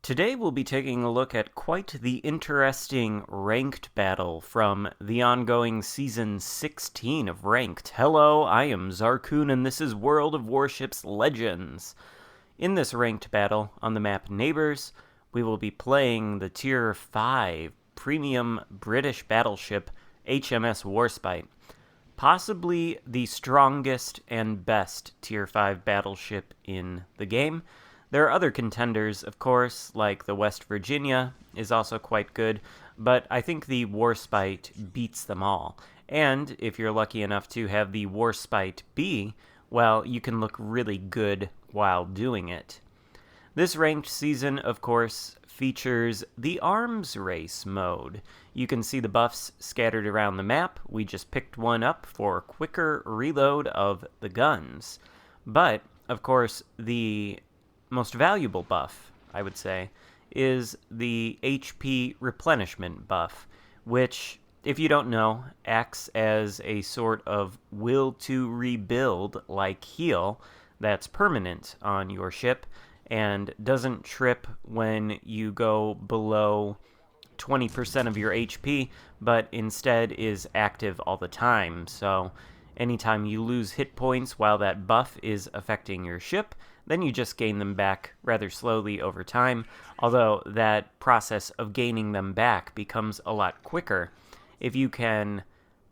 Today we'll be taking a look at quite the interesting ranked battle from the ongoing Season 16 of Ranked. Hello, I am Xarkun and this is World of Warships Legends. In this ranked battle on the map Neighbors, we will be playing the Tier 5 premium British battleship HMS Warspite. Possibly the strongest and best Tier 5 battleship in the game. There are other contenders, of course, like the West Virginia is also quite good, but I think the Warspite beats them all. And if you're lucky enough to have the Warspite B, well, you can look really good while doing it. This ranked season, of course, features the arms race mode. You can see the buffs scattered around the map. We just picked one up for quicker reload of the guns. But, of course, the most valuable buff, I would say, is the HP replenishment buff, which, if you don't know, acts as a sort of will to rebuild like heal that's permanent on your ship and doesn't trip when you go below 20% of your HP, but instead is active all the time. So anytime you lose hit points while that buff is affecting your ship, then you just gain them back rather slowly over time, although that process of gaining them back becomes a lot quicker if you can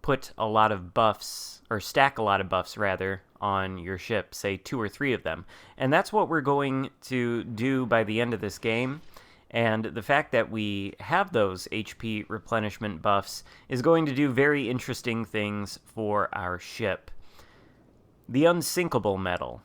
put a lot of buffs, or stack a lot of buffs rather, on your ship, say 2 or 3 of them. And that's what we're going to do by the end of this game. And the fact that we have those HP replenishment buffs is going to do very interesting things for our ship. The unsinkable metal.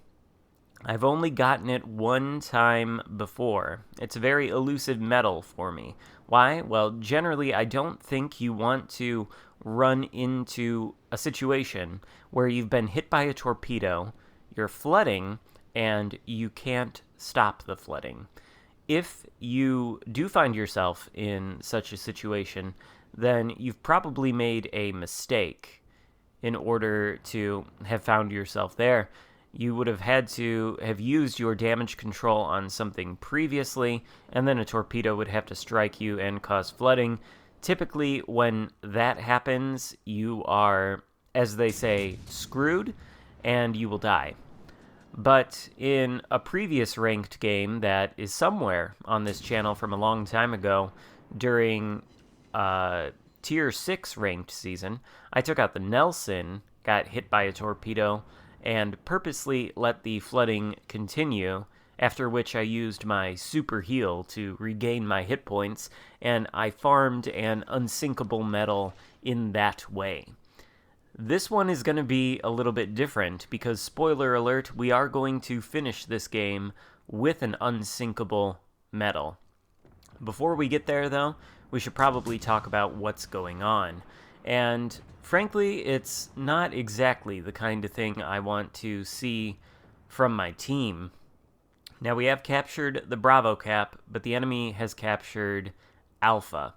I've only gotten it one time before. It's a very elusive metal for me. Why? Well, generally, I don't think you want to run into a situation where you've been hit by a torpedo, you're flooding, and you can't stop the flooding. If you do find yourself in such a situation, then you've probably made a mistake in order to have found yourself there. You would have had to have used your damage control on something previously, and then a torpedo would have to strike you and cause flooding. Typically, when that happens, you are, as they say, screwed, and you will die. But in a previous ranked game that is somewhere on this channel from a long time ago, during Tier 6 ranked season, I took out the Nelson, got hit by a torpedo, and purposely let the flooding continue, after which I used my super heal to regain my hit points, and I farmed an unsinkable metal in that way. This one is going to be a little bit different, because, spoiler alert, we are going to finish this game with an unsinkable metal. Before we get there, though, we should probably talk about what's going on. And frankly, it's not exactly the kind of thing I want to see from my team. Now, we have captured the Bravo cap, but the enemy has captured Alpha.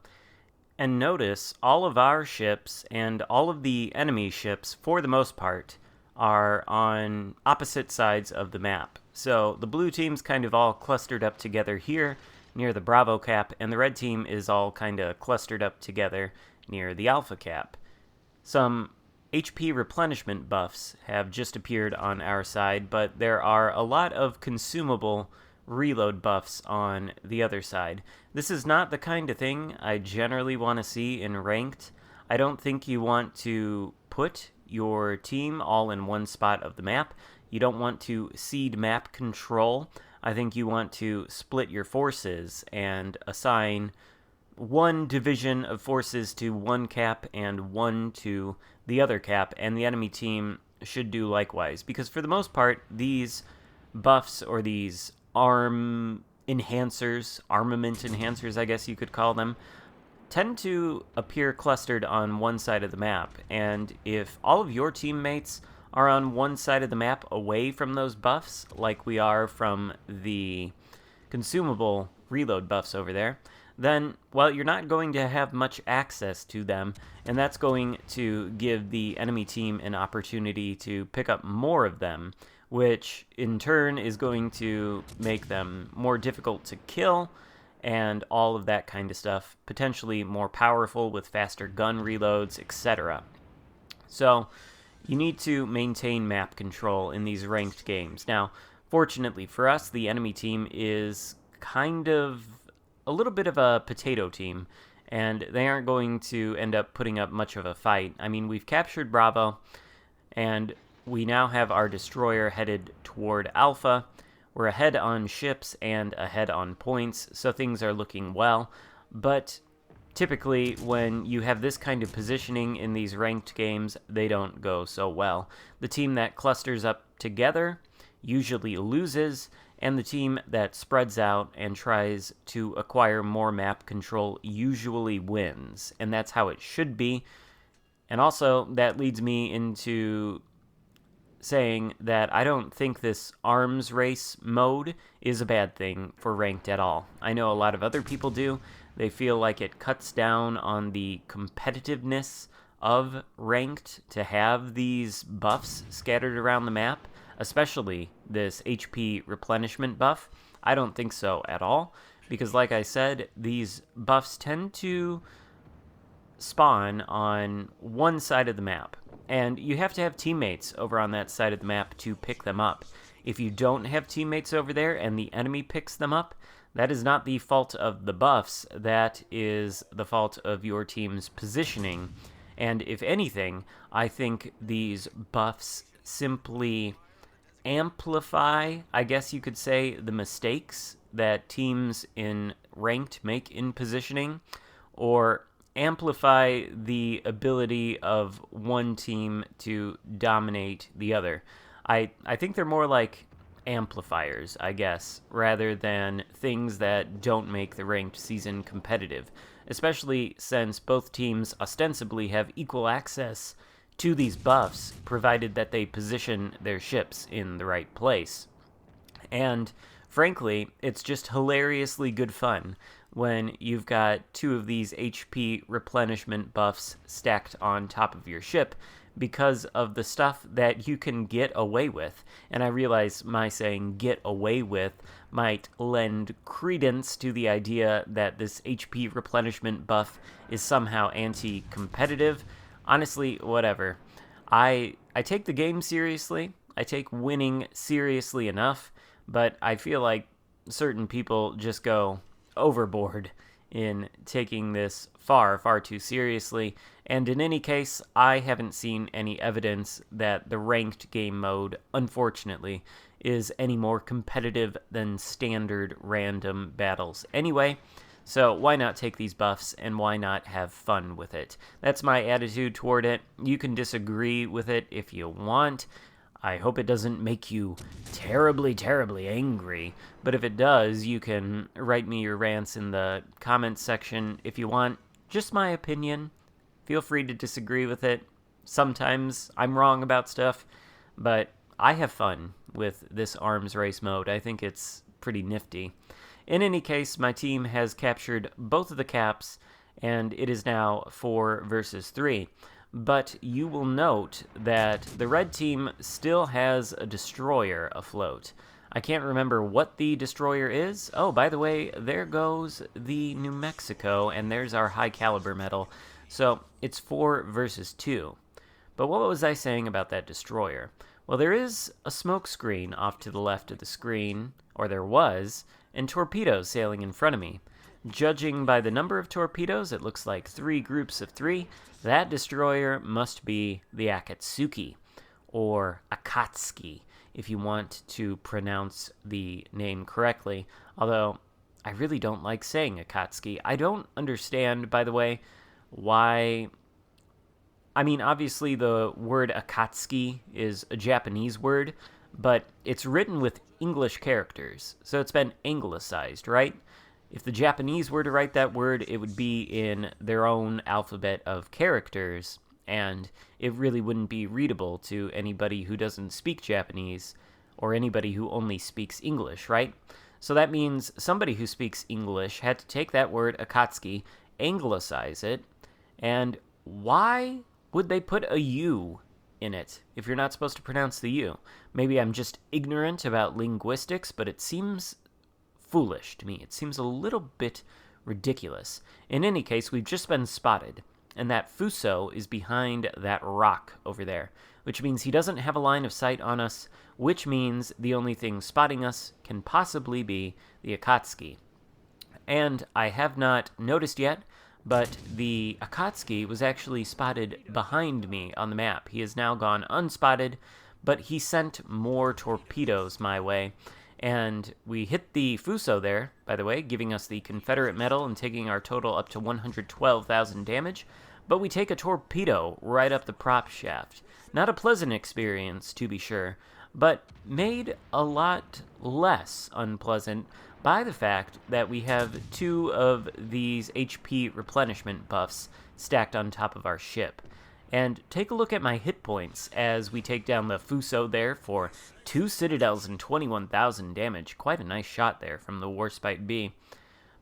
And notice, all of our ships and all of the enemy ships, for the most part, are on opposite sides of the map. So the blue team's kind of all clustered up together here near the Bravo cap, and the red team is all kind of clustered up together near the Alpha cap. Some HP replenishment buffs have just appeared on our side, but there are a lot of consumable reload buffs on the other side. This is not the kind of thing I generally want to see in Ranked. I don't think you want to put your team all in one spot of the map. You don't want to cede map control. I think you want to split your forces and assign one division of forces to one cap and one to the other cap, and the enemy team should do likewise, because for the most part, these buffs, or these armament enhancers, I guess you could call them, tend to appear clustered on one side of the map, and if all of your teammates are on one side of the map away from those buffs, like we are from the consumable reload buffs over there, then, well, you're not going to have much access to them, and that's going to give the enemy team an opportunity to pick up more of them, which in turn is going to make them more difficult to kill and all of that kind of stuff, potentially more powerful with faster gun reloads, etc. So, you need to maintain map control in these ranked games. Now, fortunately for us, the enemy team is kind of a little bit of a potato team, and they aren't going to end up putting up much of a fight. I mean, we've captured Bravo, and we now have our destroyer headed toward Alpha. We're ahead on ships and ahead on points, so things are looking well. But typically, when you have this kind of positioning in these ranked games, they don't go so well. The team that clusters up together usually loses, and the team that spreads out and tries to acquire more map control usually wins. And that's how it should be. And also, that leads me into saying that I don't think this arms race mode is a bad thing for ranked at all. I know a lot of other people do. They feel like it cuts down on the competitiveness of ranked to have these buffs scattered around the map, especially this HP replenishment buff. I don't think so at all, because like I said, these buffs tend to spawn on one side of the map, and you have to have teammates over on that side of the map to pick them up. If you don't have teammates over there and the enemy picks them up, that is not the fault of the buffs, that is the fault of your team's positioning. And if anything, I think these buffs simply amplify, I guess you could say, the mistakes that teams in ranked make in positioning, or amplify the ability of one team to dominate the other. I think they're more like amplifiers, I guess, rather than things that don't make the ranked season competitive, especially since both teams ostensibly have equal access to these buffs, provided that they position their ships in the right place. And frankly, it's just hilariously good fun when you've got two of these HP replenishment buffs stacked on top of your ship because of the stuff that you can get away with. And I realize my saying get away with might lend credence to the idea that this HP replenishment buff is somehow anti-competitive. Honestly, whatever. I take the game seriously. I take winning seriously enough, but I feel like certain people just go overboard in taking this far, far too seriously. And in any case, I haven't seen any evidence that the ranked game mode, unfortunately, is any more competitive than standard random battles anyway. So why not take these buffs and why not have fun with it? That's my attitude toward it. You can disagree with it if you want. I hope it doesn't make you terribly, terribly angry. But if it does, you can write me your rants in the comments section if you want. Just my opinion. Feel free to disagree with it. Sometimes I'm wrong about stuff, but I have fun with this arms race mode. I think it's pretty nifty. In any case, my team has captured both of the caps, and it is now 4 versus 3. But you will note that the red team still has a destroyer afloat. I can't remember what the destroyer is. Oh, by the way, there goes the New Mexico, and there's our high caliber medal. So it's 4 versus 2. But what was I saying about that destroyer? Well, there is a smoke screen off to the left of the screen, or there was, and torpedoes sailing in front of me. Judging by the number of torpedoes, it looks like 3 groups of 3. That destroyer must be the Akatsuki, or Akatsuki, if you want to pronounce the name correctly. Although, I really don't like saying Akatsuki. I don't understand, by the way, why... I mean, obviously the word Akatsuki is a Japanese word, but it's written with English characters, so it's been anglicized, right? If the Japanese were to write that word, it would be in their own alphabet of characters, and it really wouldn't be readable to anybody who doesn't speak Japanese, or anybody who only speaks English, right? So that means somebody who speaks English had to take that word Akatsuki, anglicize it, and why would they put a U in it if you're not supposed to pronounce the U? Maybe I'm just ignorant about linguistics, but it seems foolish to me. It seems a little bit ridiculous. In any case, we've just been spotted, and that Fuso is behind that rock over there, which means he doesn't have a line of sight on us, which means the only thing spotting us can possibly be the Akatsuki. And I have not noticed yet, but the Akatsuki was actually spotted behind me on the map. He has now gone unspotted, but he sent more torpedoes my way. And we hit the Fuso there, by the way, giving us the Confederate medal and taking our total up to 112,000 damage. But we take a torpedo right up the prop shaft. Not a pleasant experience, to be sure, but made a lot less unpleasant by the fact that we have 2 of these HP replenishment buffs stacked on top of our ship. And take a look at my hit points as we take down the Fuso there for 2 citadels and 21,000 damage. Quite a nice shot there from the Warspite B.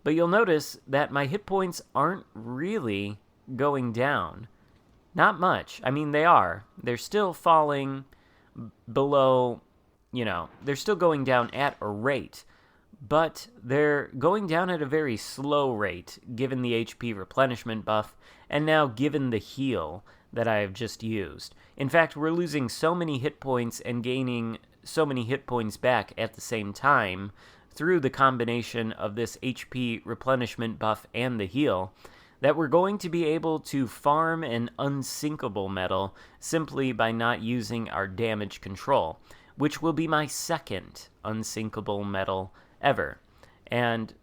But you'll notice that my hit points aren't really going down. Not much. I mean, they are. They're still falling below, they're still going down at a rate, but they're going down at a very slow rate, given the HP replenishment buff, and now given the heal that I have just used. In fact, we're losing so many hit points and gaining so many hit points back at the same time through the combination of this HP replenishment buff and the heal, that we're going to be able to farm an unsinkable medal simply by not using our damage control, which will be my second unsinkable medal ever. And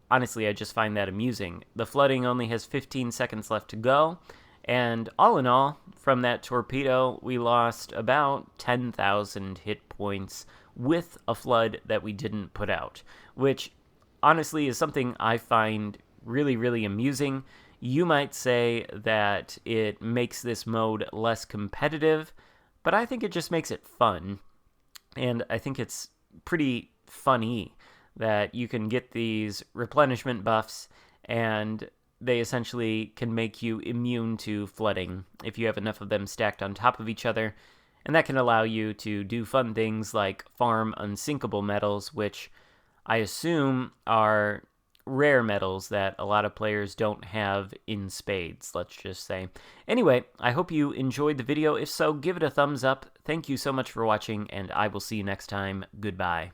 honestly, I just find that amusing. The flooding only has 15 seconds left to go, and all in all, from that torpedo, we lost about 10,000 hit points with a flood that we didn't put out, which honestly is something I find really, really amusing. You might say that it makes this mode less competitive, but I think it just makes it fun. And I think it's pretty funny that you can get these replenishment buffs and they essentially can make you immune to flooding if you have enough of them stacked on top of each other. And that can allow you to do fun things like farm unsinkable medals, which I assume are rare medals that a lot of players don't have in spades, let's just say. Anyway, I hope you enjoyed the video. If so, give it a thumbs up. Thank you so much for watching, and I will see you next time. Goodbye.